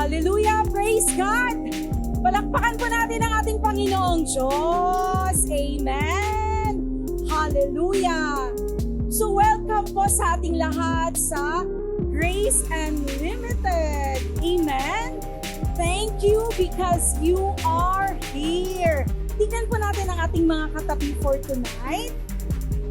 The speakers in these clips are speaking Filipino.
Hallelujah! Praise God! Palakpakan po natin ang ating Panginoong Diyos. Amen! Hallelujah! So welcome po sa ating lahat sa Grace Unlimited. Amen! Thank you because you are here. Tingnan po natin ang ating mga katabi for tonight.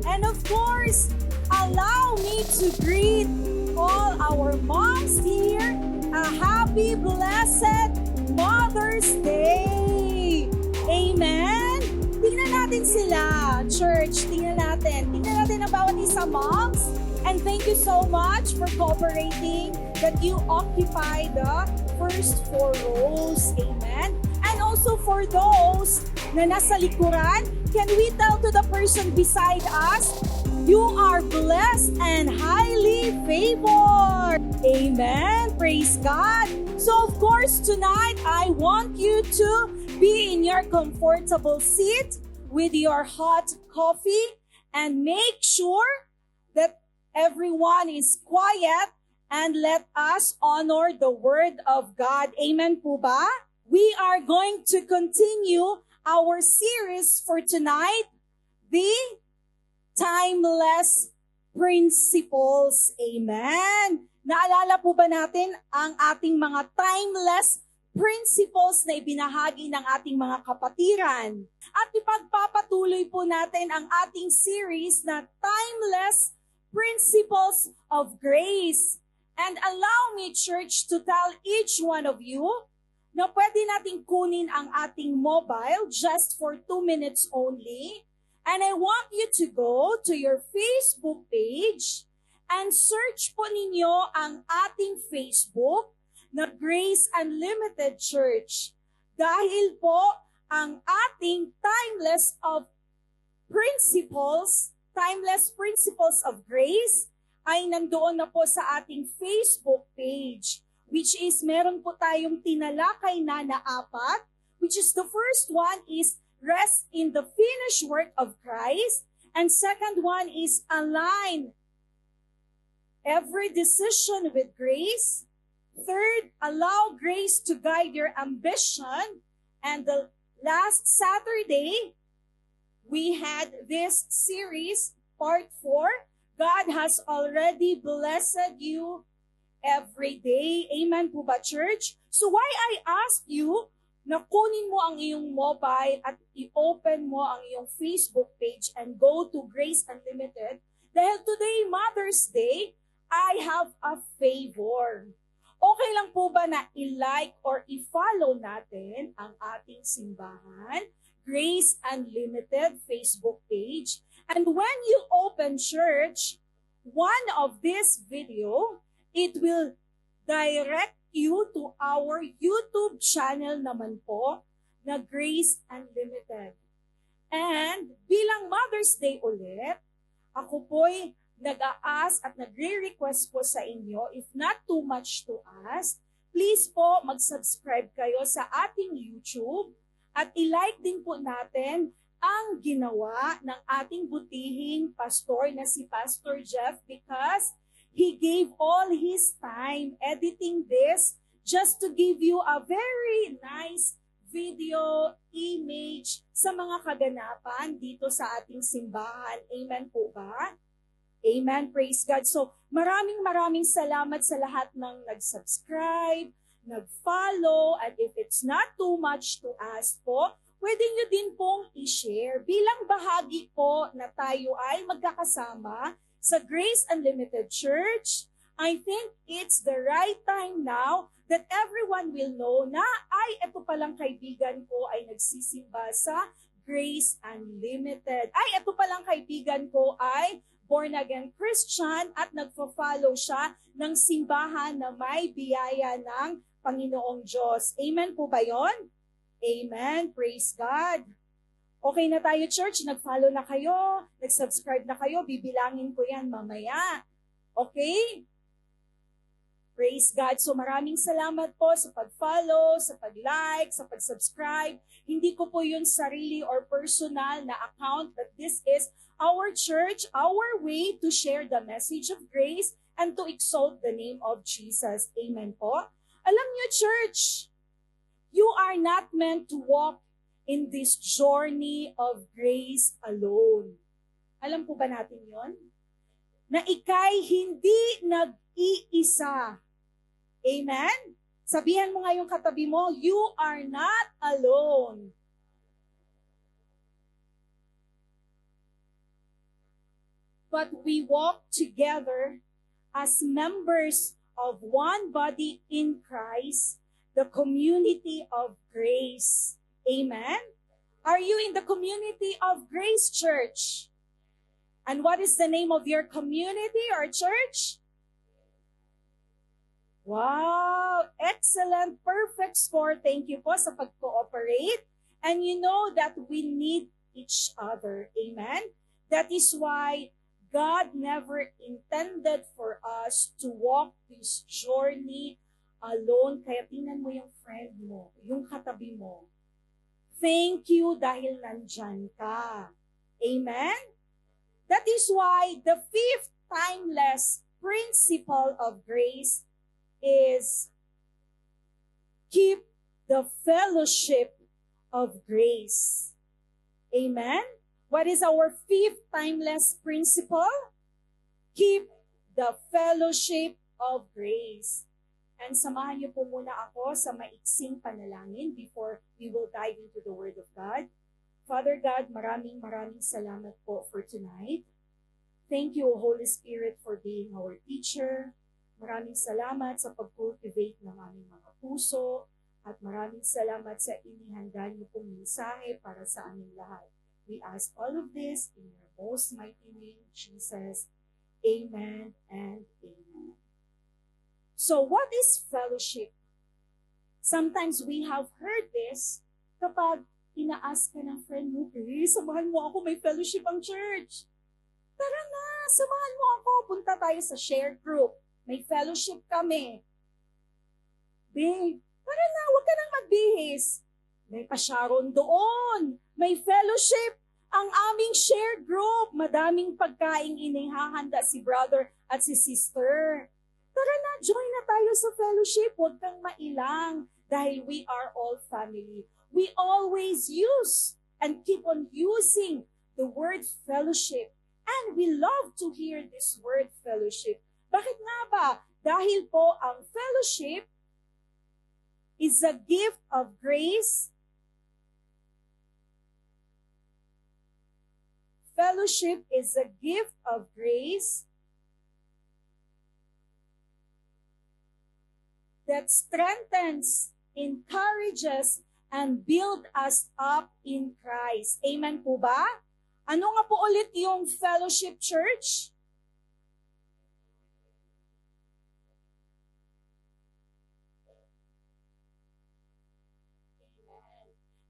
And of course, allow me to greet all our moms here. A happy, blessed Mother's Day! Amen? Tingnan natin sila, church. Tingnan natin. Tingnan natin ang bawat isa, moms. And thank you so much for cooperating that you occupy the first 4 rows. Amen? And also for those na nasa likuran, can we tell to the person beside us, you are blessed and highly favored. Amen. Praise God. So of course, tonight, I want you to be in your comfortable seat with your hot coffee and make sure that everyone is quiet and let us honor the Word of God. Amen po ba? We are going to continue our series for tonight, the Timeless Principles. Amen. Naalala po ba natin ang ating mga timeless principles na ibinahagi ng ating mga kapatiran? At ipagpapatuloy po natin ang ating series na Timeless Principles of Grace. And allow me, church, to tell each one of you na pwede nating kunin ang ating mobile just for 2 minutes only. And I want you to go to your Facebook page and search po ninyo ang ating Facebook na Grace Unlimited Church. Dahil po ang ating timeless principles of grace ay nandoon na po sa ating Facebook page, which is meron po tayong tinalakay na 4, which is the first one is rest in the finished work of Christ. And second one is align every decision with grace. Third, allow grace to guide your ambition. And the last Saturday, we had this series, part 4. God has already blessed you every day. Amen po ba, church? So why I asked you na kunin mo ang iyong mobile at i-open mo ang iyong Facebook page and go to Grace Unlimited. Dahil today, Mother's Day, I have a favor. Okay lang po ba na i-like or i-follow natin ang ating simbahan, Grace Unlimited Facebook page? And when you open church, one of this video, it will direct you to our YouTube channel naman po na Grace Unlimited. And bilang Mother's Day ulit, ako po'y nag-a-ask at nagre-request po sa inyo, if not too much to ask, please po mag-subscribe kayo sa ating YouTube at i-like din po natin ang ginawa ng ating butihing pastor na si Pastor Jeff because he gave all his time editing this just to give you a very nice video, image sa mga kaganapan dito sa ating simbahan. Amen po ba? Amen. Praise God. So, maraming salamat sa lahat ng nag-subscribe, nag-follow, and if it's not too much to ask po, pwede nyo din pong i-share bilang bahagi po na tayo ay magkakasama sa Grace Unlimited Church. I think it's the right time now that everyone will know na ay ito palang kaibigan ko ay nagsisimba sa Grace Unlimited. Ay ito palang kaibigan ko ay born-again Christian at nagfo-follow siya ng simbahan na may biyaya ng Panginoong Diyos. Amen po ba yon? Amen. Praise God. Okay na tayo, church. Nag-follow na kayo. Nag-subscribe na kayo. Bibilangin ko yan mamaya. Okay? Praise God. So maraming salamat po sa pag-follow, sa pag-like, sa pag-subscribe. Hindi ko po yun sarili or personal na account, but this is our church, our way to share the message of grace and to exalt the name of Jesus. Amen po. Alam niyo, church, you are not meant to walk in this journey of grace alone. Alam po ba natin yon? Na ika'y hindi nag-iisa. Amen? Sabihan mo nga yung katabi mo, you are not alone. But we walk together as members of one body in Christ, the community of grace. Amen? Are you in the community of grace, church? And what is the name of your community or church? Wow! Excellent! Perfect score. Thank you po sa pag-cooperate. And you know that we need each other. Amen? That is why God never intended for us to walk this journey alone. Kaya tingnan mo yung friend mo, yung katabi mo. Thank you dahil nandyan ka. Amen? That is why the fifth timeless principle of grace is keep the fellowship of grace. Amen? What is our fifth timeless principle? Keep the fellowship of grace. And samahan niyo po muna ako sa maiksing panalangin before we will dive into the Word of God. Father God, maraming salamat po for tonight. Thank you, Holy Spirit, for being our teacher. Maraming salamat sa pag-cultivate ng aming mga puso at maraming salamat sa inihanda niyo pong mensahe para sa aming lahat. We ask all of this in your most mighty name, Jesus. Amen and amen. So what is fellowship? Sometimes we have heard this kapag ina-ask ka ng friend mo, please, samahan mo ako, may fellowship ang church. Tara na, samahan mo ako, punta tayo sa share group. May fellowship kami. Babe, tara na, huwag ka nang magbihis. May pa-Sharon doon. May fellowship. Ang aming share group. Madaming pagkaing inihahanda si brother at si sister. Tara na, join na tayo sa fellowship. Huwag kang mailang dahil we are all family. We always use and keep on using the word fellowship. And we love to hear this word fellowship. Bakit nga ba? Dahil po ang fellowship is a gift of grace. Fellowship is a gift of grace that strengthens, encourages, and build us up in Christ. Amen po ba? Ano nga po ulit yung fellowship, church?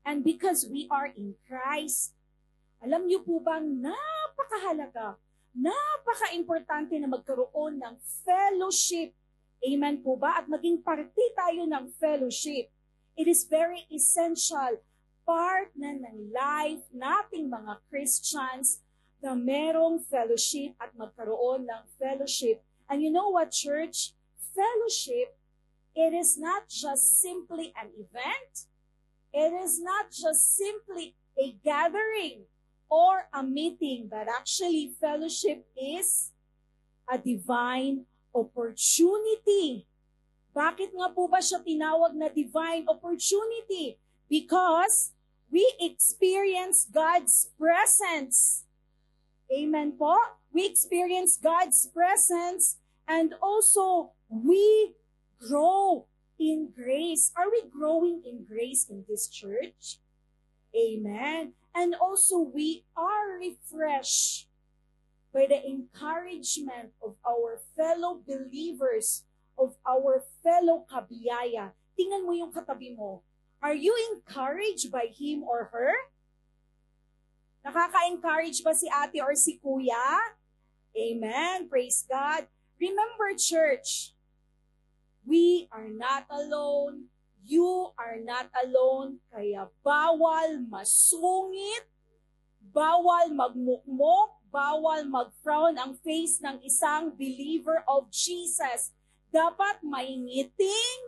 And because we are in Christ, alam niyo po bang napakahalaga, napaka-importante na magkaroon ng fellowship. Amen po ba? At maging parte tayo ng fellowship. It is very essential, part na ng life nating mga Christians na merong fellowship at magkaroon ng fellowship. And you know what, church? Fellowship, it is not just simply an event. It is not just simply a gathering or a meeting, but actually fellowship is a divine opportunity. Bakit nga po ba siya tinawag na divine opportunity? Because we experience God's presence. Amen po? We experience God's presence and also we grow in grace. Are we growing in grace in this church? Amen. And also we are refreshed by the encouragement of our fellow believers, of our fellow kabiyaya. Tingnan mo yung katabi mo. Are you encouraged by him or her? Nakaka-encourage ba si ate or si kuya? Amen. Praise God. Remember, church, we are not alone. You are not alone. Kaya bawal masungit, bawal magmukmok, bawal mag-frown ang face ng isang believer of Jesus. Dapat may ngiting,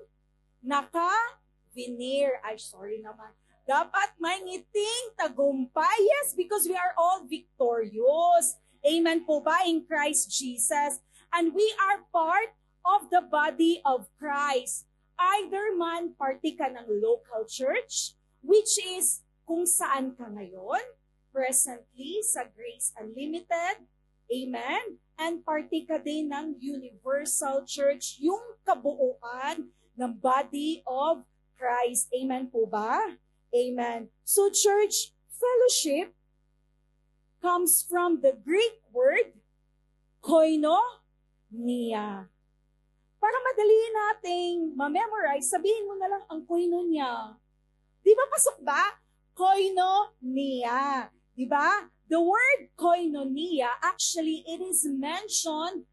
naka-veneer. Ay, sorry naman. Dapat may ngiting tagumpay. Yes, because we are all victorious. Amen po ba? In Christ Jesus. And we are part of the body of Christ. Either man, party ka ng local church, which is kung saan ka ngayon, presently sa Grace Unlimited, amen, and party ka din ng Universal Church, yung kabuuan ng body of Christ. Amen po ba? Amen. So church, fellowship comes from the Greek word koinonia. Para madali nating ma-memorize, sabihin mo na lang ang koinonia. Di ba pasok ba? Koinonia. Di ba? The word koinonia, actually, it is mentioned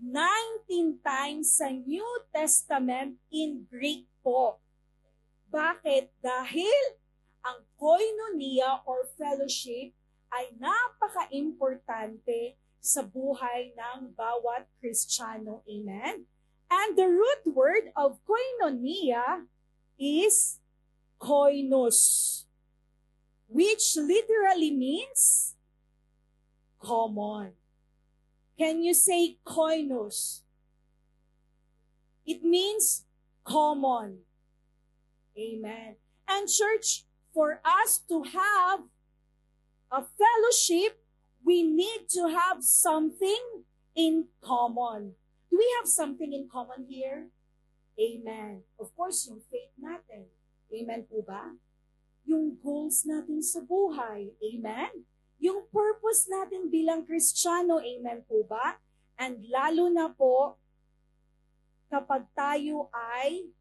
19 times sa New Testament in Greek po. Bakit? Dahil ang koinonia or fellowship ay napaka-importante sa buhay ng bawat Kristiyano. Amen? And the root word of koinonia is koinos, which literally means common. Can you say koinos? It means common. Amen. And church, for us to have a fellowship, we need to have something in common. Do we have something in common here? Amen. Of course, yung faith natin. Amen po ba? Yung goals natin sa buhay. Amen? Yung purpose natin bilang Kristiyano. Amen po ba? And lalo na po, kapag tayo ay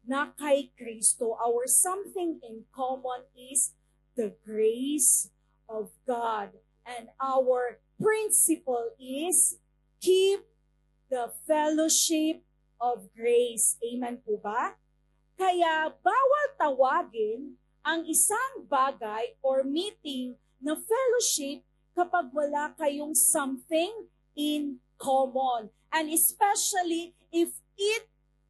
na kay Kristo, our something in common is the grace of God. And our principle is keep the fellowship of grace. Amen po ba? Kaya bawal tawagin ang isang bagay or meeting na fellowship kapag wala kayong something in common. And especially if it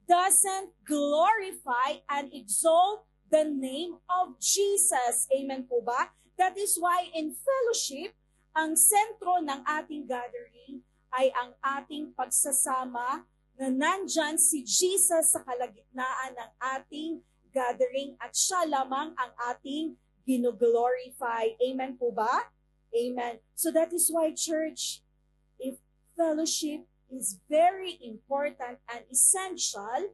doesn't glorify and exalt the name of Jesus. Amen po ba? That is why in fellowship, ang sentro ng ating gathering ay ang ating pagsasama na nandyan si Jesus sa kalagitnaan ng ating gathering at siya lamang ang ating gino-glorify. Amen po ba? Amen. So that is why, church, if fellowship is very important and essential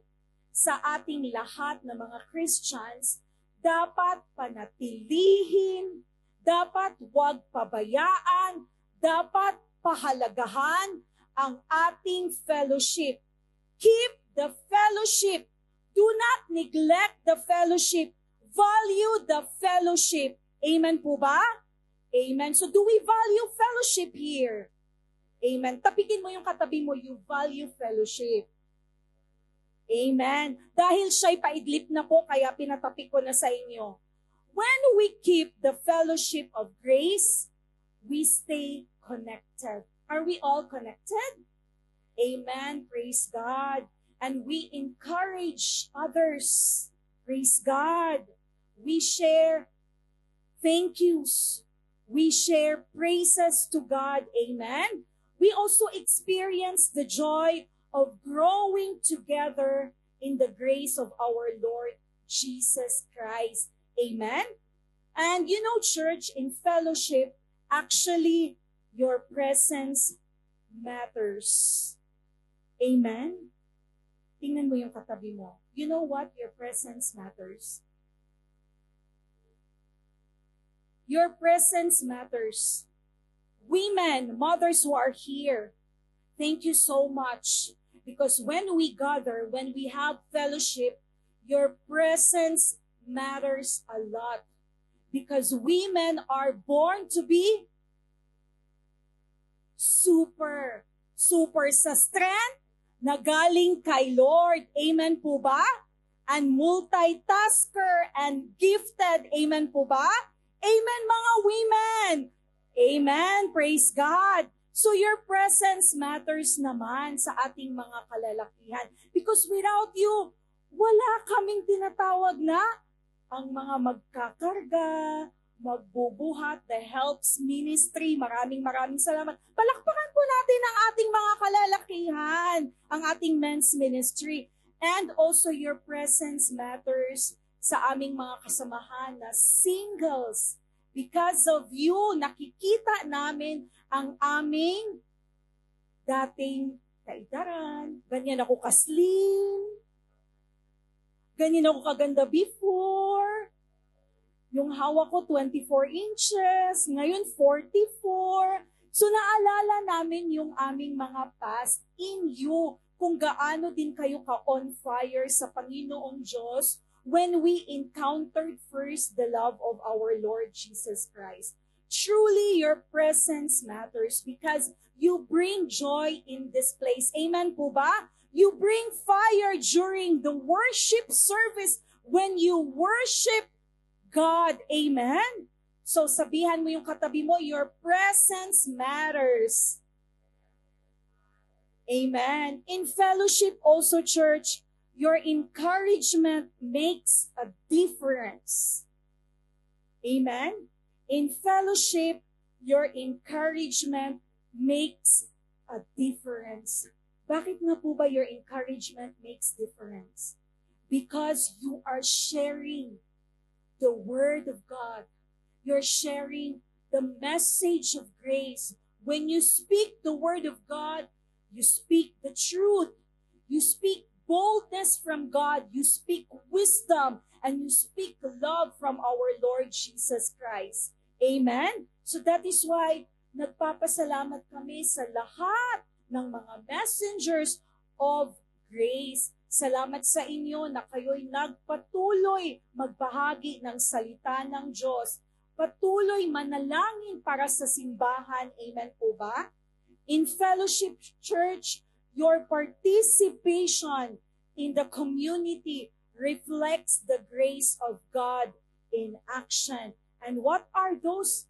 sa ating lahat na mga Christians, dapat panatilihin, dapat huwag pabayaan, dapat pahalagahan ang ating fellowship. Keep the fellowship. Do not neglect the fellowship. Value the fellowship. Amen po ba? Amen. So do we value fellowship here? Amen. Tapikin mo yung katabi mo, you value fellowship. Amen. Dahil siya'y paidlip na po, kaya pinatapik ko na sa inyo. When we keep the fellowship of grace, we stay connected. Are we all connected? Amen. Praise God. And we encourage others. Praise God. We share thank yous. We share praises to God. Amen. We also experience the joy of growing together in the grace of our Lord Jesus Christ. Amen. And you know, church, in fellowship, actually, your presence matters. Amen. Tingnan mo yung katabi mo. You know what? Your presence matters. Your presence matters. Women, mothers who are here, thank you so much. Because when we gather, when we have fellowship, your presence matters a lot. Because women are born to be super sa strength na galing kay Lord. Amen po ba? And multitasker and gifted. Amen po ba? Amen mga women. Amen. Praise God. So your presence matters naman sa ating mga kalalakihan. Because without you, wala Kaya kaming tinatawag na ang mga magkakarga, magbubuhat, the helps ministry. Maraming salamat. Palakpakan po natin ang ating mga kalalakihan, ang ating men's ministry. And also your presence matters sa aming mga kasamahan na singles. Because of you, nakikita namin ang aming dating kaidaran. Ganyan ako kaslim. Ganyan ako kaganda before. Yung hawak ko 24 inches, ngayon 44. So naalala namin yung aming mga past in you, kung gaano din kayo ka-on fire sa Panginoong Diyos when we encountered first the love of our Lord Jesus Christ. Truly, your presence matters because you bring joy in this place. Amen po ba? You bring fire during the worship service when you worship God. Amen? So sabihan mo yung katabi mo, your presence matters. Amen. In fellowship also, church, your encouragement makes a difference. Amen? In fellowship, your encouragement makes a difference. Bakit nga po ba your encouragement makes difference? Because you are sharing the Word of God. You're sharing the message of grace. When you speak the Word of God, you speak the truth. You speak boldness from God. You speak wisdom. And you speak love from our Lord Jesus Christ. Amen? So that is why nagpapasalamat kami sa lahat ng mga messengers of grace. Salamat sa inyo na kayo'y nagpatuloy magbahagi ng salita ng Diyos. Patuloy manalangin para sa simbahan. Amen po ba? In fellowship church, your participation in the community reflects the grace of God in action. And what are those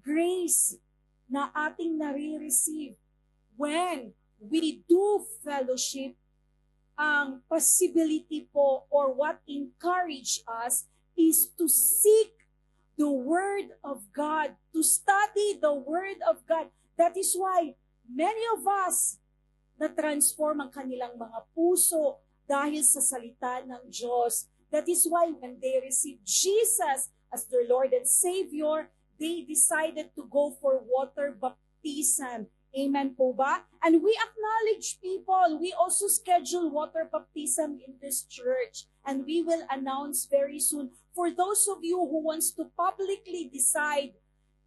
grace na ating nare-receive when we do fellowship? Ang possibility po or what encourage us is to seek the Word of God, to study the Word of God. That is why many of us na-transform ang kanilang mga puso dahil sa salita ng Diyos. That is why when they received Jesus as their Lord and Savior, they decided to go for water baptism. Amen po ba? And we acknowledge people. We also schedule water baptism in this church. And we will announce very soon for those of you who wants to publicly decide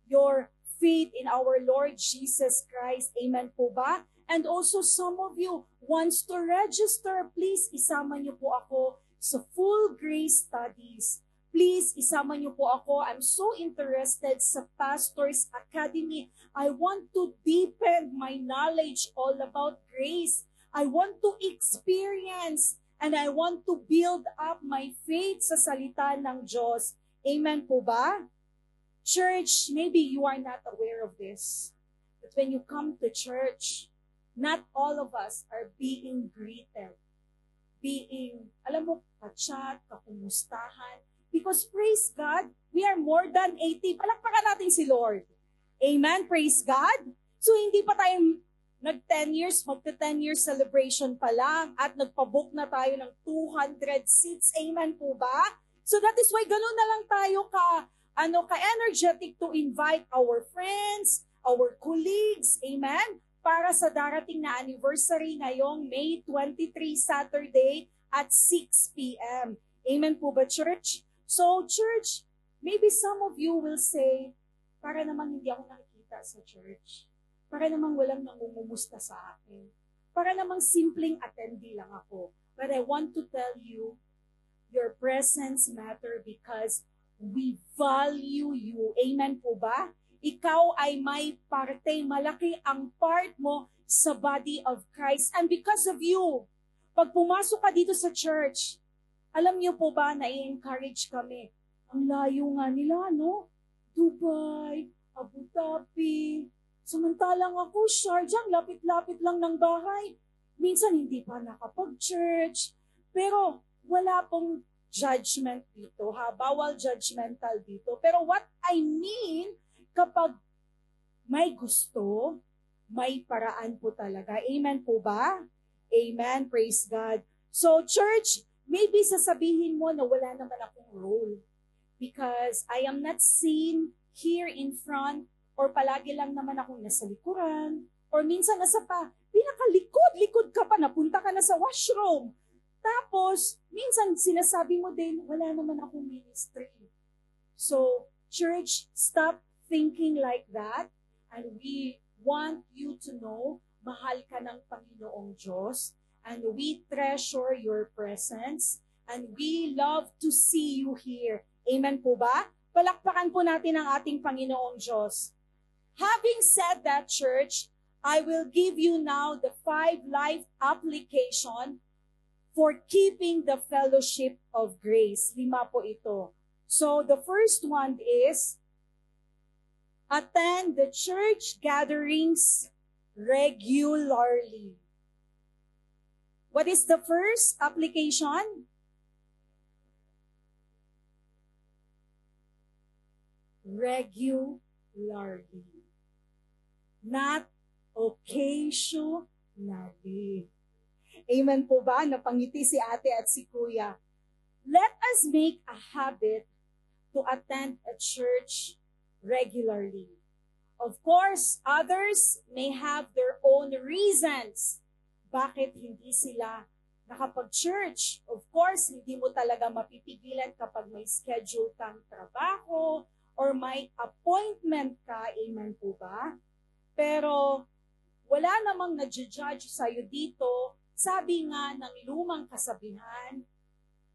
your faith in our Lord Jesus Christ. Amen po ba? And also some of you wants to register. Please isama niyo po ako sa full grace studies. Please, isama niyo po ako. I'm so interested sa Pastor's Academy. I want to deepen my knowledge all about grace. I want to experience and I want to build up my faith sa salita ng Diyos. Amen po ba? Church, maybe you are not aware of this. But when you come to church, not all of us are being greeted. Alam mo, kachat, kakumustahan. Because praise God, we are more than 80. Palakpakan natin si Lord. Amen, praise God. So hindi pa tayo nag-10 years, magta-10 years celebration pa lang at nagpabook na tayo ng 200 seats. Amen po ba? So that is why ganun na lang tayo ka-energetic to invite our friends, our colleagues, amen, para sa darating na anniversary ngayong May 23, Saturday at 6 p.m. Amen po ba, church? So, church, maybe some of you will say, para namang hindi ako nakikita sa church. Para namang walang nangungumusta sa akin. Para namang simpleng attendee lang ako. But I want to tell you, your presence matter because we value you. Amen po ba? Ikaw ay may parte, malaki ang part mo sa body of Christ. And because of you, pag pumasok ka dito sa church, alam niyo po ba na i-encourage kami? Ang layo nga nila, no? Dubai, Abu Dhabi. Samantalang ako, Sharjah, lapit-lapit lang ng bahay. Minsan hindi pa nakapag-church. Pero wala pong judgment dito, ha? Bawal judgmental dito. Pero what I mean, kapag may gusto, may paraan po talaga. Amen po ba? Amen. Praise God. So, church, maybe sasabihin mo na wala naman akong role because I am not seen here in front or palagi lang naman akong nasa likuran or minsan nasa pinakalikod-likod ka pa, napunta ka na sa washroom. Tapos, minsan sinasabi mo din, wala naman akong ministry. So, church, stop thinking like that. And we want you to know, mahal ka ng Panginoong Diyos. And we treasure your presence. And we love to see you here. Amen po ba? Palakpakan po natin ang ating Panginoong Diyos. Having said that, church, I will give you now the 5 life application for keeping the fellowship of grace. 5 po ito. So, the first one is, attend the church gatherings regularly. What is the first application? Regularly. Not occasionally. Amen po ba? Napangiti si ate at si kuya. Let us make a habit to attend a church regularly. Of course, others may have their own reasons bakit hindi sila nakapag-church. Of course, hindi mo talaga mapipigilan kapag may schedule kang trabaho or may appointment ka. Amen po ba? Pero wala namang nadjudge sa'yo dito. Sabi nga ng lumang kasabihan,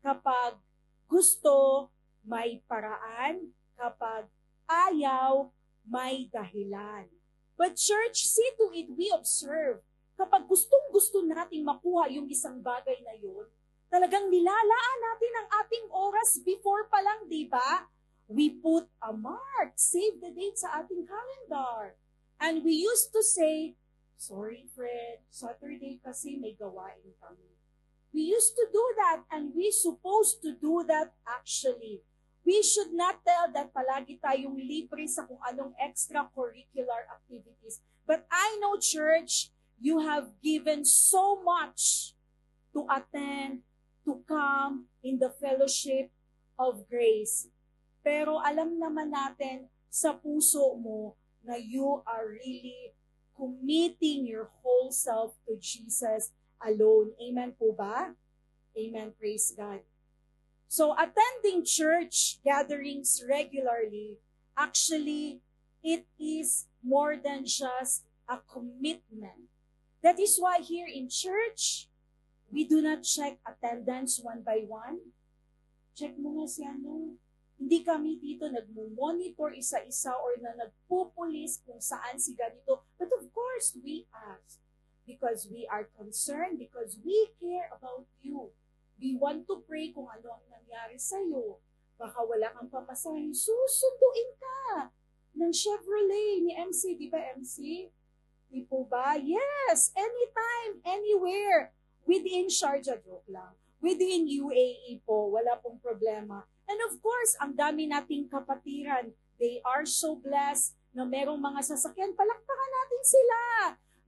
kapag gusto, may paraan. Kapag ayaw, may dahilan. But church, see to it, we observe, kapag gustong-gusto nating makuha yung isang bagay na yun, talagang nilalaan natin ang ating oras before pa lang, di ba? We put a mark, save the date sa ating calendar. And we used to say, sorry Fred, Saturday kasi may gawain kami. We used to do that and we supposed to do that actually. We should not tell that palagi tayong libre sa kung anong extracurricular activities. But I know, church, you have given so much to attend, to come in the fellowship of grace. Pero alam naman natin sa puso mo na you are really committing your whole self to Jesus alone. Amen po ba? Amen. Praise God. So attending church gatherings regularly, actually, it is more than just a commitment. That is why here in church, we do not check attendance one by one. Check mo nga si ano. Hindi kami dito nagmo-monitor isa-isa or na nagpupulis kung saan si ganito. But of course, we ask because we are concerned, because we care about you. We want to pray kung ano ang nangyari sa'yo. Baka wala kang pamasahin, susunduin ka ng Chevrolet ni MC. Di ba MC? Di po ba? Yes! Anytime, anywhere. Within Sharjah, joke lang. Within UAE po, wala pong problema. And of course, ang dami nating kapatiran. They are so blessed na merong mga sasakyan. Palakpakan natin sila.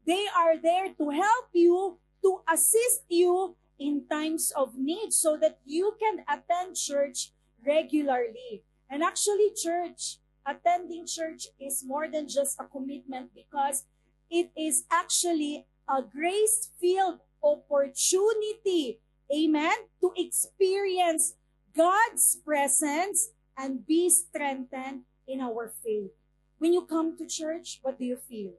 They are there to help you, to assist you in times of need so that you can attend church regularly. And actually, church, attending church is more than just a commitment because it is actually a grace-filled opportunity, amen, to experience God's presence and be strengthened in our faith. When you come to church, what do you feel?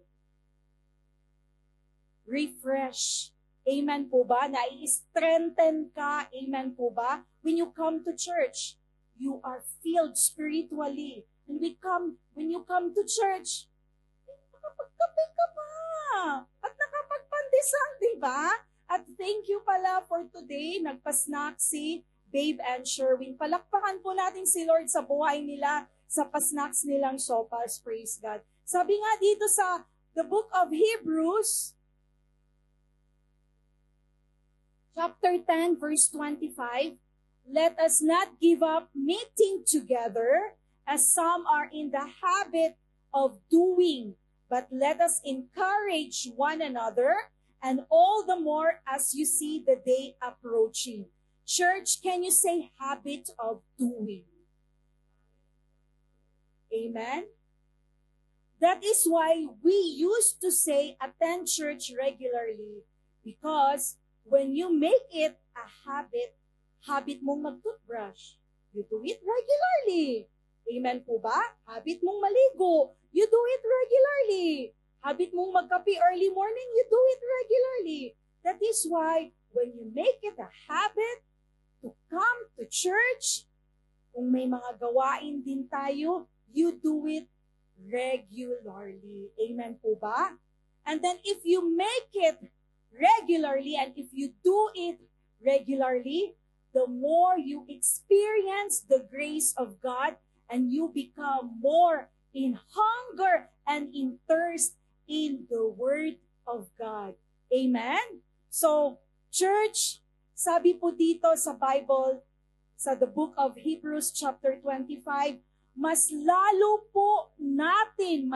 Refresh. Amen po ba? Nai-strengthen ka. Amen po ba? When you come to church, you are filled spiritually. And when you come to church, nakapagkape ka pa. At nakapagpandesal, di ba? At thank you pala for today. Nagpa-snack si Babe and Sherwin. Palakpakan po natin si Lord sa buhay nila, sa pasnacks nilang sopas. Praise God. Sabi nga dito sa the book of Hebrews, chapter 10, verse 25, let us not give up meeting together as some are in the habit of doing, but let us encourage one another, and all the more as you see the day approaching. Church, can you say habit of doing? Amen? That is why we used to say attend church regularly, because when you make it a habit mong mag-toothbrush, you do it regularly. Amen po ba? Habit mong maligo, you do it regularly. Habit mong magkape early morning, you do it regularly. That is why when you make it a habit to come to church, kung may mga gawain din tayo, you do it regularly. Amen po ba? And then if you make it regularly and if you do it regularly, the more you experience the grace of God and you become more in hunger and in thirst in the Word of God. Amen? So, church, sabi po dito sa Bible, sa the book of Hebrews chapter 25, mas lalo po nating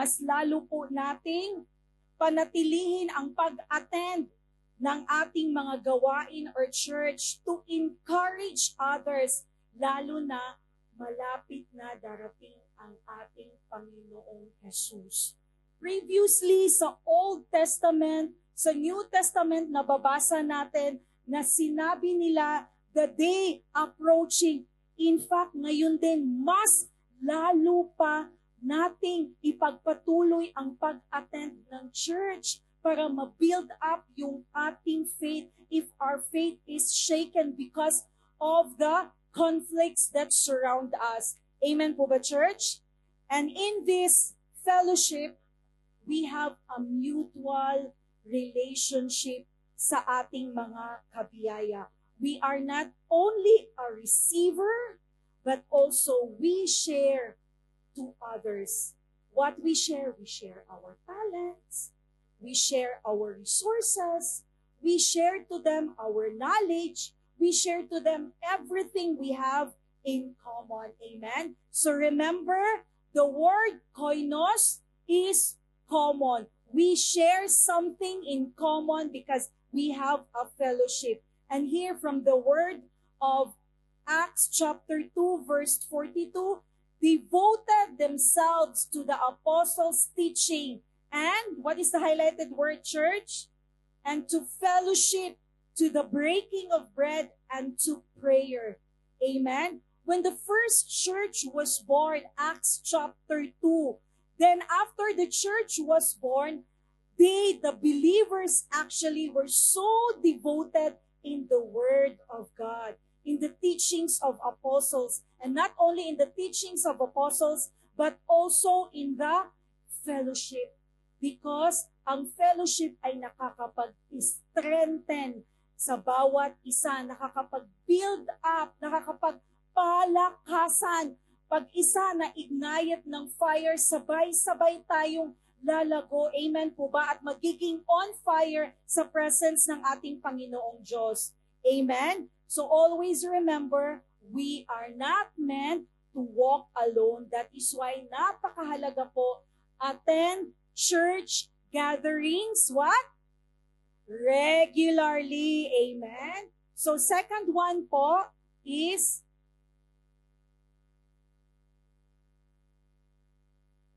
panatilihin ang pag-attend ng ating mga gawain or church to encourage others, lalo na malapit na darating ang ating Panginoong Jesus. Previously sa Old Testament, sa New Testament, nababasa natin na sinabi nila the day approaching. In fact, ngayon din, mas lalo pa nating ipagpatuloy ang pag-attend ng church para ma-build up yung ating faith if our faith is shaken because of the conflicts that surround us. Amen po ba, church? And in this fellowship, we have a mutual relationship sa ating mga kabiyaya. We are not only a receiver, but also we share to others. What we share our talents, we share our resources, we share to them our knowledge, we share to them everything we have in common. Amen? So remember, the word koinos is common. We share something in common because we have a fellowship. And here from the word of Acts chapter 2 verse 42, devoted themselves to the apostles' teaching. And what is the highlighted word, church? And to fellowship, to the breaking of bread, and to prayer. Amen? When the first church was born, Acts chapter 2, then after the church was born, the believers actually were so devoted in the Word of God, in the teachings of apostles, and not only in the teachings of apostles, but also in the fellowship. Because ang fellowship ay nakakapag-strengthen sa bawat isa, nakakapag-build up, nakakapagpalakasan. Pag isa na ignite ng fire, sabay-sabay tayong lalago. Amen po ba? At magiging on fire sa presence ng ating Panginoong Diyos. Amen? So always remember, we are not meant to walk alone. That is why napakahalaga po, attend church gatherings, what? Regularly. Amen? So second one po is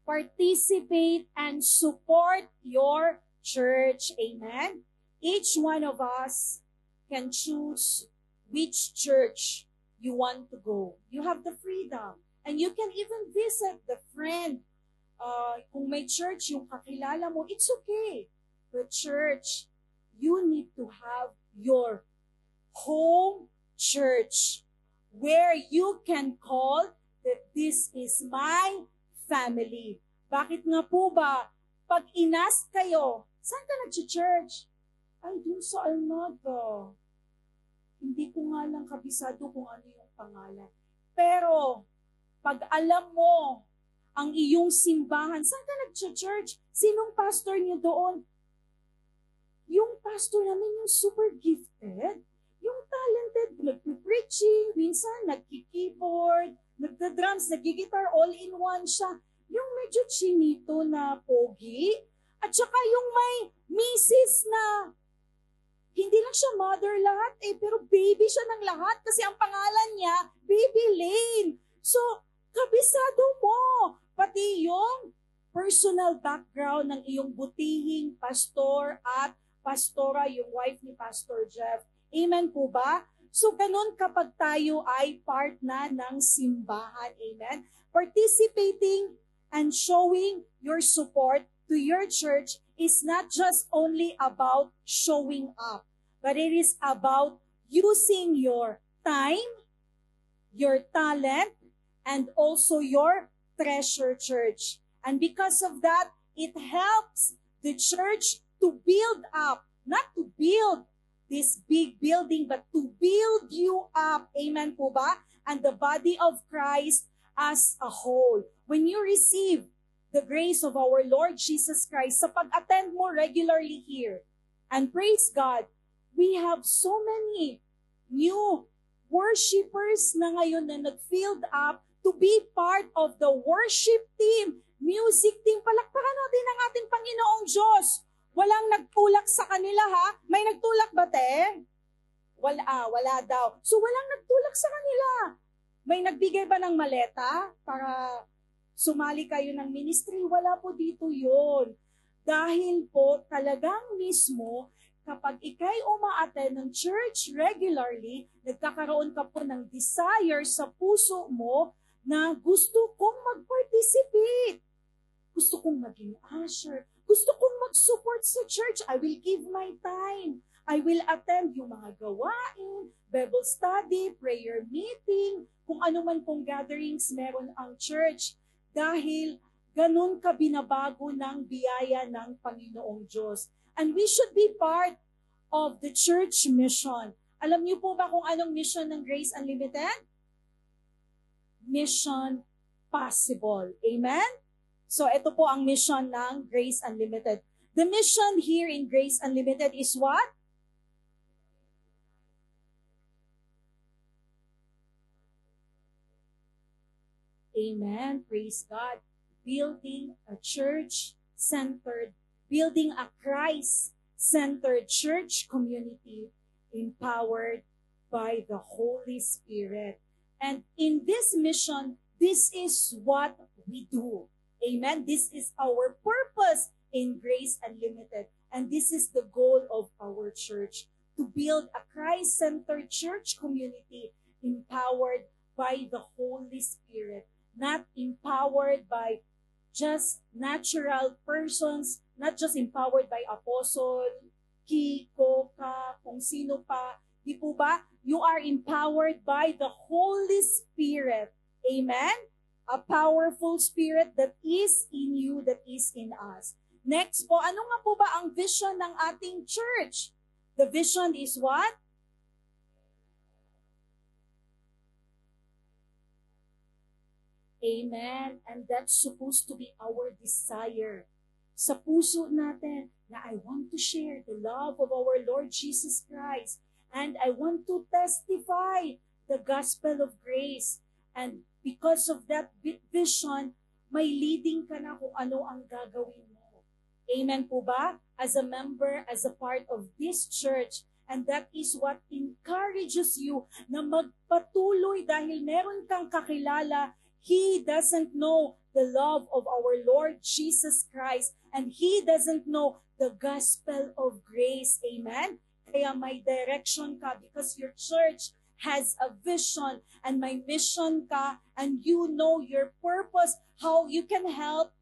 participate and support your church. Amen? Each one of us can choose which church you want to go. You have the freedom. And you can even visit the friend. Kung may church yung kakilala mo, it's okay. But church, you need to have your home church where you can call that this is my family. Bakit nga po ba, pag inas kayo, saan ka nag-church? Ay, dun sa Almada. Hindi ko nga lang kabisado kung ano yung pangalan. Pero, pag alam mo ang iyong simbahan, saan ka nag-church? Sinong pastor niyo doon? Yung pastor namin yung super gifted. yung talented, nagpi-preaching, minsan nagki-keyboard, nagda-drums, nag-gitar, all-in-one siya. Yung medyo chinito na pogi, at saka yung may misis na hindi lang siya mother lahat pero baby siya ng lahat kasi ang pangalan niya, Baby Lane. So, kabisado mo, pati yung personal background ng iyong butihing pastor at pastora, yung wife ni Pastor Jeff. Amen po ba? So, ganun kapag tayo ay part na ng simbahan. Amen? Participating and showing your support to your church is not just only about showing up, but it is about using your time, your talent, and also your treasure church. And because of that, it helps the church to build up, not to build this big building, but to build you up. Amen po ba? And the body of Christ as a whole. When you receive the grace of our Lord Jesus Christ sa pag-attend mo regularly here, and praise God, we have so many new worshipers na ngayon na nag-filled up to be part of the worship team, music team. Palakpakan natin ang ating Panginoong Diyos. Walang nagtulak sa kanila ha? May nagtulak ba te? Wala daw. So walang nagtulak sa kanila. May nagbigay ba ng maleta para sumali kayo ng ministry? Wala po dito yon. Dahil po talagang mismo, kapag ikay uma-attend ng church regularly, nagkakaroon ka po ng desire sa puso mo na gusto kong mag-participate. Gusto kong maging usher. Gusto kong mag-support sa church. I will give my time. I will attend yung mga gawain, Bible study, prayer meeting, kung ano man pong gatherings meron ang church. Dahil ganun ka binabago ng biyaya ng Panginoong Diyos. And we should be part of the church mission. Alam niyo po ba kung anong mission ng Grace Unlimited? Mission possible. Amen? So ito po ang mission ng Grace Unlimited. The mission here in Grace Unlimited is what? Amen. Praise God. Building a church-centered, building a Christ-centered church community empowered by the Holy Spirit. And in this mission, this is what we do. Amen. This is our purpose in Grace Unlimited. And this is the goal of our church, to build a Christ-centered church community empowered by the Holy Spirit, not empowered by just natural persons, not just empowered by apostle, Kiko, ka, kung sino pa. Di po ba? You are empowered by the Holy Spirit. Amen? A powerful spirit that is in you, that is in us. Next po, ano nga po ba ang vision ng ating church? The vision is what? Amen. And that's supposed to be our desire. Sa puso natin na I want to share the love of our Lord Jesus Christ. And I want to testify the gospel of grace. And because of that vision, may leading ka na kung ano ang gagawin mo. Amen po ba? As a member, as a part of this church. And that is what encourages you na magpatuloy dahil meron kang kakilala. He doesn't know the love of our Lord Jesus Christ, and he doesn't know the gospel of grace. Amen? Kaya may direction ka because your church has a vision and may mission ka, and you know your purpose, how you can help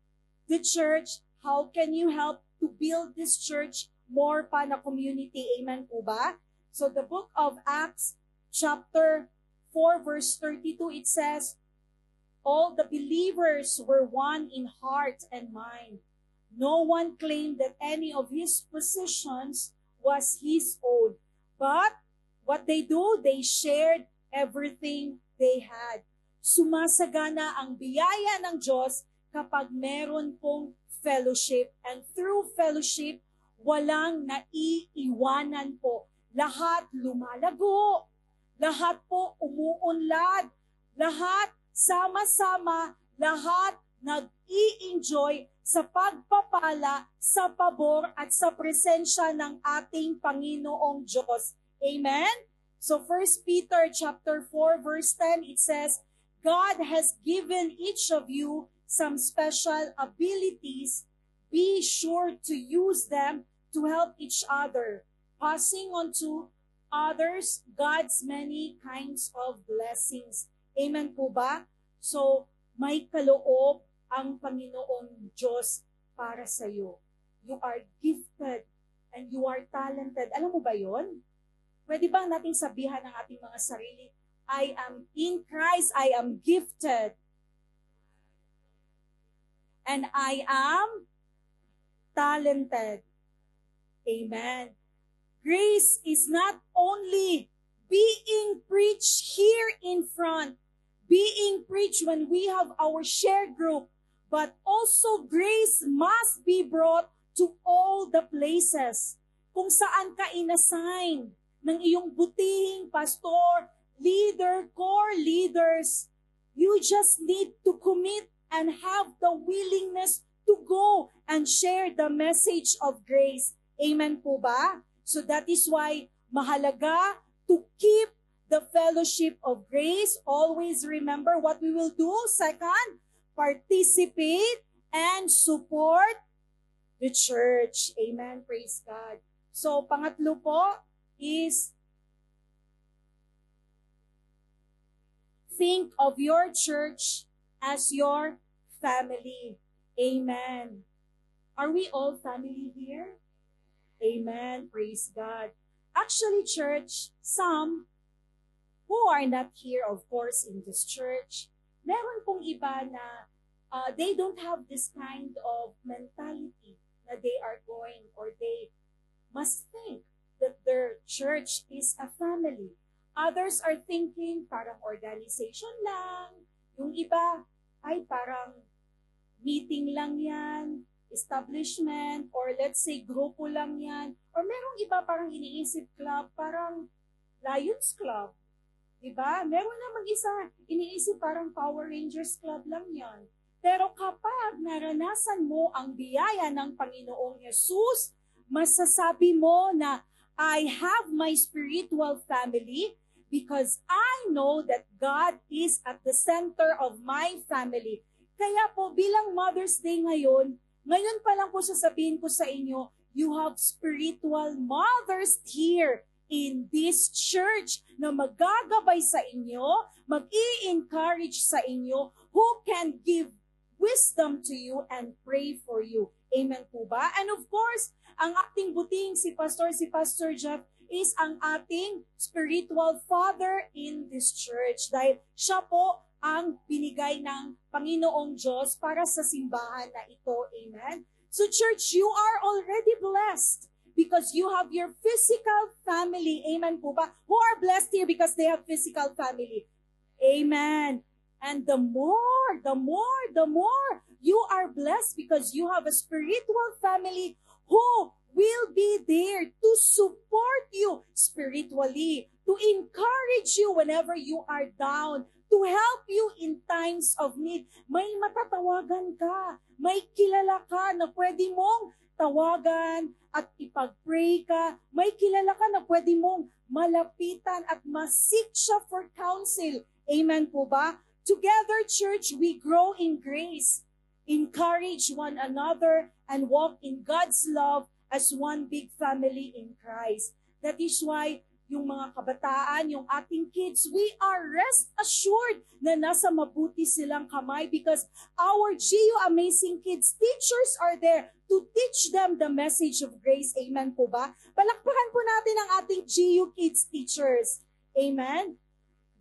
the church, how can you help to build this church more pa na community. Amen po ba? So the book of Acts chapter 4 verse 32, it says, all the believers were one in heart and mind. No one claimed that any of his possessions was his own. But what they do, they shared everything they had. Sumasagana ang biyaya ng Diyos kapag meron pong fellowship. And through fellowship, walang naiiwanan po. lahat lumalago, lahat po umuunlad, lahat sama-sama, lahat nag-i-enjoy sa pagpapala, sa pabor at sa presensya ng ating Panginoong Diyos. Amen? So 1 Peter chapter 4 verse 10, it says, God has given each of you some special abilities. Be sure to use them to help each other, passing on to others God's many kinds of blessings. Amen po ba? So, may kaloob ang Panginoong Diyos para sa iyo. You are gifted and you are talented. Alam mo ba yon? Pwede bang nating sabihan ng ating mga sarili, I am in Christ, I am gifted, and I am talented. Amen. Grace is not only being preached here in front, being preached when we have our share group, but also grace must be brought to all the places kung saan ka inassign ng iyong butihing pastor, leader, core leaders. You just need to commit and have the willingness to go and share the message of grace. Amen po ba? So that is why mahalaga to keep the fellowship of grace. Always remember what we will do. Second, participate and support the church. Amen. Praise God. So, pangatlo po is think of your church as your family. Amen. Are we all family here? Amen. Praise God. Actually, church, some who are not here, of course, in this church, meron pong iba na they don't have this kind of mentality na they are going or they must think that their church is a family. Others are thinking parang organization lang. Yung iba ay parang meeting lang yan, establishment, or let's say grupo lang yan. Or merong iba parang iniisip club, parang Lions Club. Diba? Meron namang isa, iniisip parang Power Rangers Club lang yan. Pero kapag naranasan mo ang biyaya ng Panginoong Yesus, masasabi mo na I have my spiritual family because I know that God is at the center of my family. Kaya po bilang Mother's Day ngayon pa lang po sasabihin ko sa inyo, you have spiritual mothers here in this church na magagabay sa inyo, mag-i-encourage sa inyo, who can give wisdom to you and pray for you. Amen po ba? And of course, ang ating buting si Pastor Jeff, is ang ating spiritual father in this church. Dahil siya po ang binigay ng Panginoong Diyos para sa simbahan na ito. Amen? So church, you are already blessed because you have your physical family. Amen po ba? Who are blessed here because they have physical family? Amen. And the more you are blessed because you have a spiritual family who will be there to support you spiritually, to encourage you whenever you are down, to help you in times of need. May matatawagan ka, may kilala ka na pwede mong tawagan at ipag-pray ka, may kilala ka na pwede mong malapitan at ma-seek siya for counsel. Amen po ba? Together, church, we grow in grace, encourage one another, and walk in God's love as one big family in Christ. That is why yung mga kabataan, yung ating kids, we are rest assured na nasa mabuti silang kamay because our GU Amazing Kids teachers are there to teach them the message of grace. Amen po ba? Palakpakan po natin ang ating GU Kids teachers. Amen?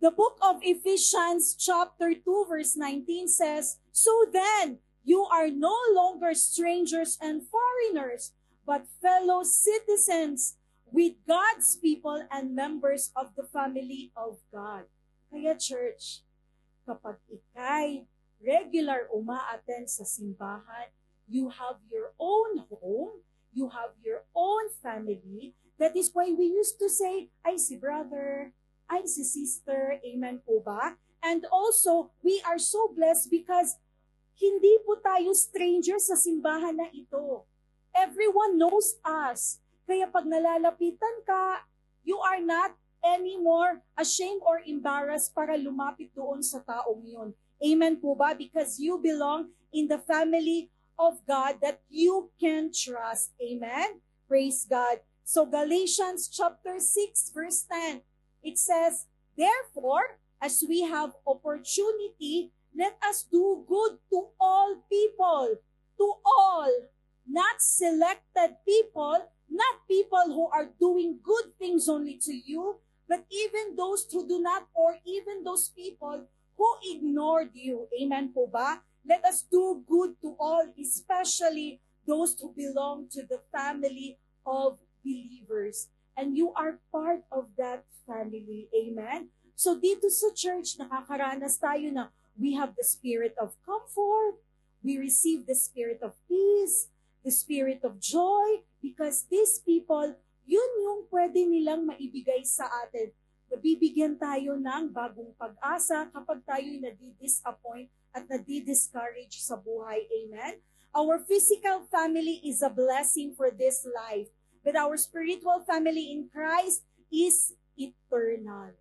The book of Ephesians chapter 2 verse 19 says, "So then, you are no longer strangers and foreigners, but fellow citizens with God's people and members of the family of God." Kaya church, kapag ikay regular uma-attend sa simbahan, you have your own home, you have your own family That is why we used to say, ay si brother, ay si sister, amen po ba? And also, we are so blessed because hindi po tayo strangers sa simbahan na ito. Everyone knows us. Kaya pag nalalapitan ka, you are not anymore ashamed or embarrassed para lumapit doon sa taong yun. Amen po ba? Because you belong in the family of God that you can trust. Amen? Praise God. So Galatians chapter 6 verse 10, it says, therefore, as we have opportunity, let us do good to all people. To all. Not selected people, not people who are doing good things only to you, but even those who do not, or even those people who ignored you. Amen po ba? Let us do good to all, especially those who belong to the family of believers. And you are part of that family. Amen? So dito sa church, nakakaranas tayo na we have the spirit of comfort, we receive the spirit of peace, the spirit of joy, because these people, yun yung pwede nilang maibigay sa atin. Nabibigyan tayo ng bagong pag-asa kapag tayo'y nadi-disappoint at nadi-discourage sa buhay. Amen? Our physical family is a blessing for this life, but our spiritual family in Christ is eternal.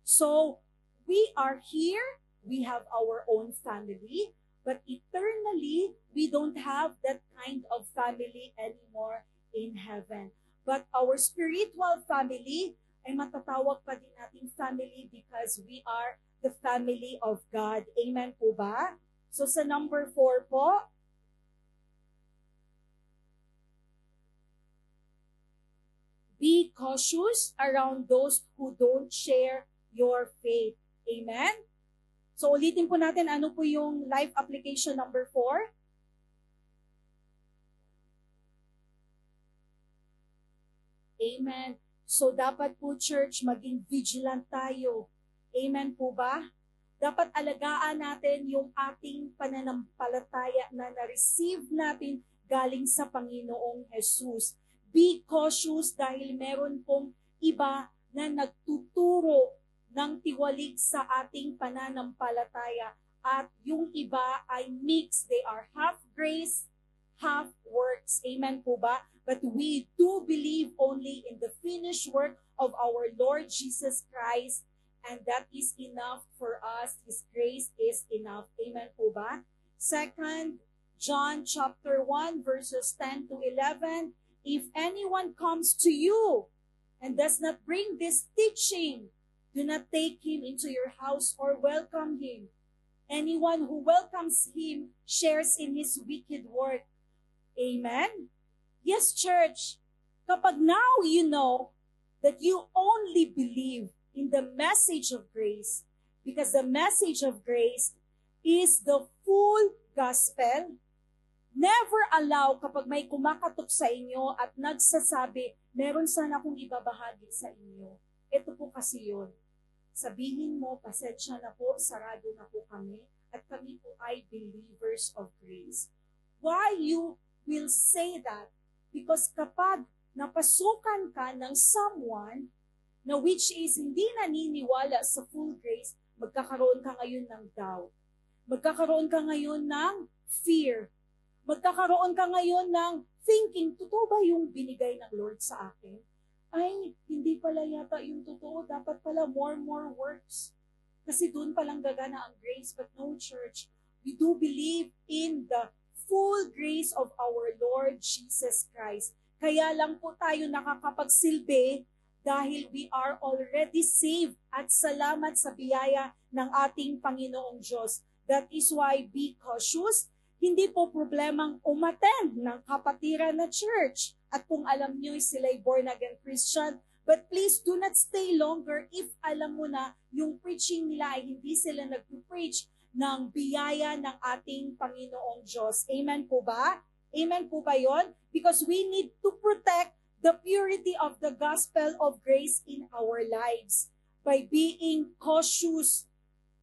So, we are here, we have our own family, but eternally, we don't have that kind of family anymore in heaven. But our spiritual family ay matatawag pa din nating family because we are the family of God. Amen po ba? So sa number 4 po, be cautious around those who don't share your faith. Amen? So ulitin po natin ano po yung life application number 4. Amen. So dapat po church, maging vigilant tayo. Amen po ba? Dapat alagaan natin yung ating pananampalataya na na-receive natin galing sa Panginoong Jesus. Be cautious dahil meron pong iba na nagtuturo ng tiwalig sa ating pananampalataya at yung iba ay mixed. They are half grace, half works. Amen po ba? But we do believe only in the finished work of our Lord Jesus Christ, and that is enough for us. His grace is enough. Amen po ba? 2 John chapter 1 verses 10 to 11, if anyone comes to you and does not bring this teaching, do not take him into your house or welcome him. Anyone who welcomes him shares in his wicked work. Amen? Yes, church. Kapag now you know that you only believe in the message of grace, because the message of grace is the full gospel, never allow kapag may kumakatok sa inyo at nagsasabi, meron sana akong ibabahagi sa inyo. Ito po kasi yun. Sabihin mo, pasensya na po, sarado na po kami, at kami po ay believers of grace. Why you will say that? Because kapag napasukan ka ng someone na which is hindi naniniwala sa full grace, magkakaroon ka ngayon ng doubt. Magkakaroon ka ngayon ng fear. Magkakaroon ka ngayon ng thinking, totoo ba yung binigay ng Lord sa akin? Ay, hindi pala yata yung totoo. Dapat pala more works. Kasi doon palang gagana ang grace. But no, church, we do believe in the full grace of our Lord Jesus Christ. Kaya lang po tayo nakakapagsilbi dahil we are already saved at salamat sa biyaya ng ating Panginoong Diyos. That is why be cautious. Hindi po problemang umattend ng kapatiran na church. At kung alam nyo sila'y born again Christian, but please do not stay longer if alam mo na yung preaching nila ay hindi sila nag-preach ng biyaya ng ating Panginoong Diyos. Amen po ba? Amen po ba yon? Because we need to protect the purity of the gospel of grace in our lives by being cautious.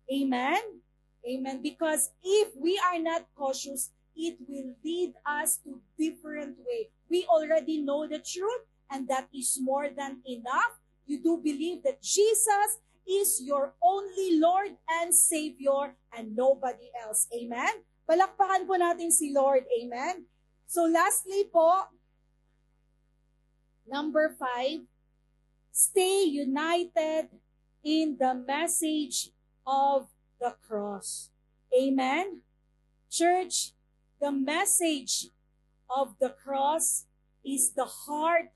Amen? Amen. Because if we are not cautious, it will lead us to different way. We already know the truth and that is more than enough. You do believe that Jesus is your only Lord and Savior and nobody else. Amen? Palakpakan po natin si Lord. Amen? So lastly po, number 5, stay united in the message of the cross. Amen? Church, the message of the cross is the heart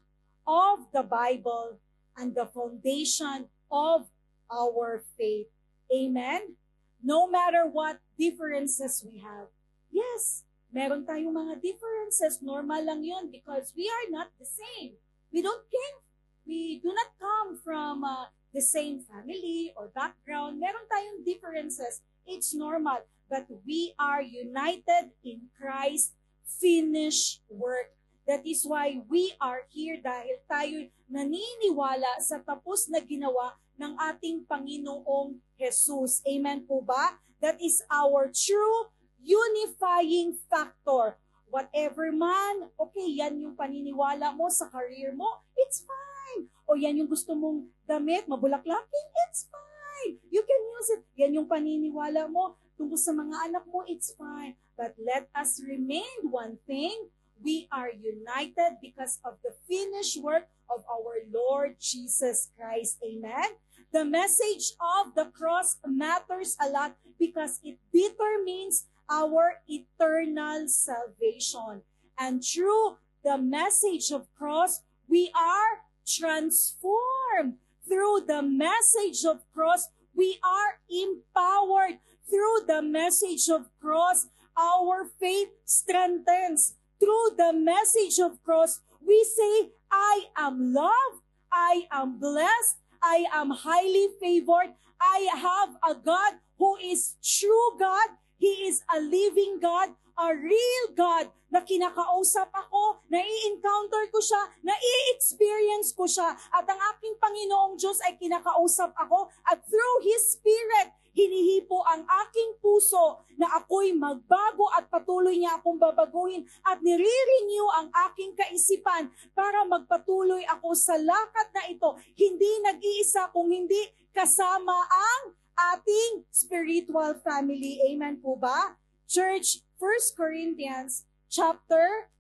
of the Bible and the foundation of our faith. Amen? No matter what differences we have. Yes, meron tayong mga differences. Normal lang yun because we are not the same. We do not come from the same family or background. Meron tayong differences. It's normal. But we are united in Christ's finished work. That is why we are here dahil tayo naniniwala sa tapos na ginawa ng ating Panginoong Jesus. Amen po ba? That is our true unifying factor. Whatever man, okay, yan yung paniniwala mo sa career mo, it's fine. O yan yung gusto mong damit, mabulaklaking, it's fine. You can use it. Yan yung paniniwala mo tungkol sa mga anak mo, it's fine. But let us remain one thing. We are united because of the finished work of our Lord Jesus Christ. Amen? The message of the cross matters a lot because it determines our eternal salvation. And through the message of cross, we are transformed. Through the message of cross, we are empowered. Through the message of cross, our faith strengthens. Through the message of cross, we say, I am loved, I am blessed, I am highly favored, I have a God who is true God, He is a living God, a real God na kinakausap ako, nai-encounter ko siya, nai-experience ko siya, at ang aking Panginoong Diyos ay kinakausap ako, at through His Spirit, hinihipo ang aking puso na ako'y magbago at patuloy niya akong babaguhin at nire-renew ang aking kaisipan para magpatuloy ako sa lakad na ito. Hindi nag-iisa kung hindi kasama ang ating spiritual family. Amen po ba? Church, 1 Corinthians chapter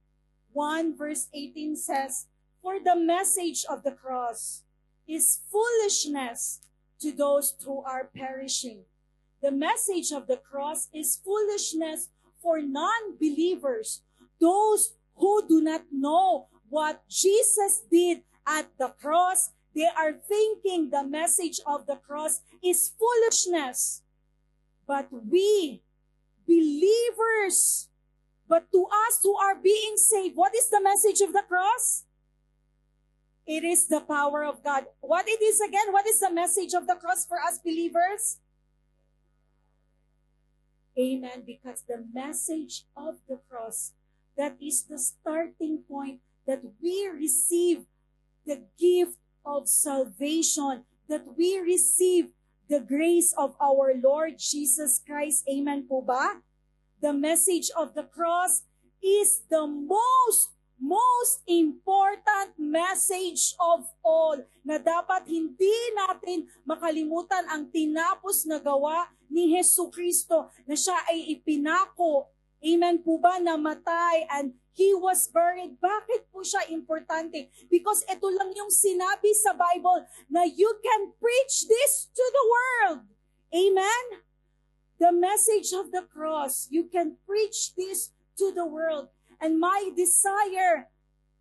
1 verse 18 says, "For the message of the cross is foolishness to those who are perishing. The message of the cross is foolishness for non-believers, those who do not know what Jesus did at the cross. They are thinking the message of the cross is foolishness. But we, believers, but to us who are being saved, what is the message of the cross? It is the power of God. What it is again? What is the message of the cross for us believers? Amen. Because the message of the cross, that is the starting point that we receive the gift of salvation, that we receive the grace of our Lord Jesus Christ. Amen po ba? The message of the cross is the most important message of all na dapat hindi natin makalimutan ang tinapos na gawa ni Jesucristo na siya ay ipinako. Amen po ba? Namatay and He was buried. Bakit po siya importante? Because ito lang yung sinabi sa Bible na you can preach this to the world. Amen? The message of the cross, you can preach this to the world. And my desire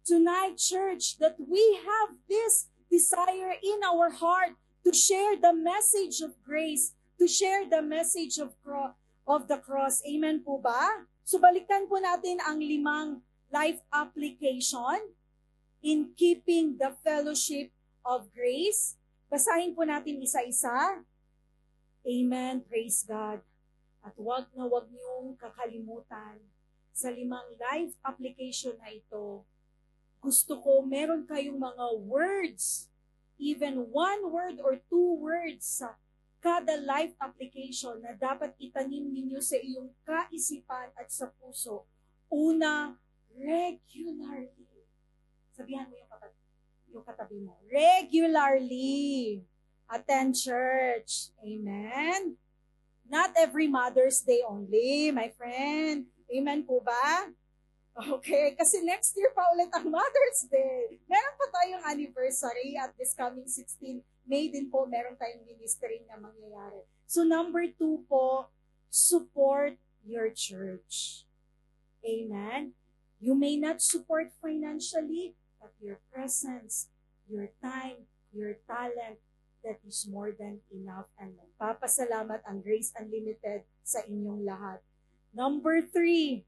tonight, church, that we have this desire in our heart to share the message of grace, to share the message of the cross. Amen po ba? So balikan po natin ang 5 life application in keeping the fellowship of grace. Basahin po natin isa-isa. Amen. Praise God. At wag niyong kakalimutan sa 5 life application na ito, gusto ko meron kayong mga words, even 1 word or 2 words sa kada life application na dapat itanim ninyo sa iyong kaisipan at sa puso. Una, regularly. Sabihan mo yung kapatid. yung katabi mo. Regularly. Attend church. Amen? Not every Mother's Day only, my friend. Amen po ba? Okay, kasi next year pa ulit ang Mother's Day. Meron pa tayong anniversary at this coming 16 May din po, meron tayong ministry na mangyayari. So number 2 po, support your church. Amen? You may not support financially, but your presence, your time, your talent, that is more than enough. And magpapasalamat ang Grace Unlimited sa inyong lahat. Number 3,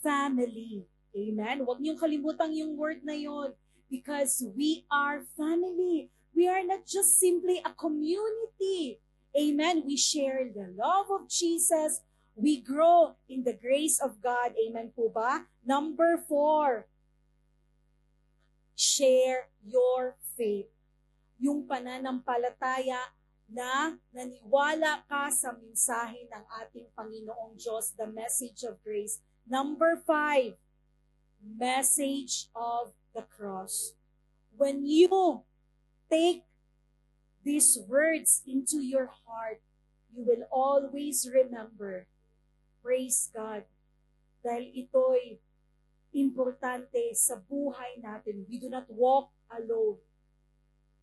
family. Amen? Huwag niyong kalimutan yung word na yon, because we are family. We are not just simply a community. Amen? We share the love of Jesus. We grow in the grace of God. Amen po ba? Number 4, share your faith. Yung pananampalataya na naniwala ka sa mensahe ng ating Panginoong Diyos, the message of grace. Number 5, message of the cross. When you take these words into your heart, you will always remember, praise God, dahil ito'y importante sa buhay natin. We do not walk alone.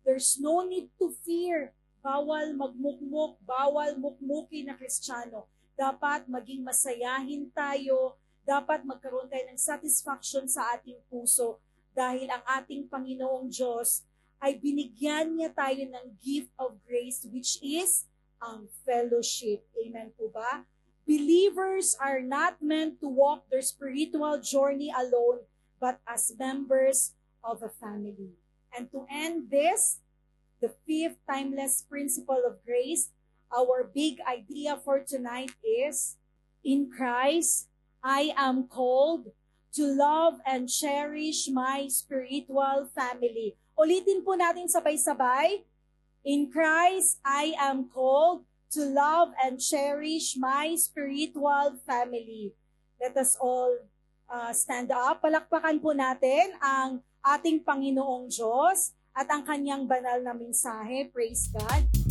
There's no need to fear. Bawal magmukmuk, bawal mukmuki na Kristiyano. Dapat maging masayahin tayo, dapat magkaroon tayo ng satisfaction sa ating puso dahil ang ating Panginoong Diyos ay binigyan niya tayo ng gift of grace, which is ang fellowship. Amen po ba? Believers are not meant to walk their spiritual journey alone, but as members of a family. And to end this, the 5th timeless principle of grace, our big idea for tonight is, in Christ, I am called to love and cherish my spiritual family. Ulitin po natin sabay-sabay. In Christ, I am called to love and cherish my spiritual family. Let us all stand up. Palakpakan po natin ang ating Panginoong Diyos at ang kanyang banal na mensahe. Praise God.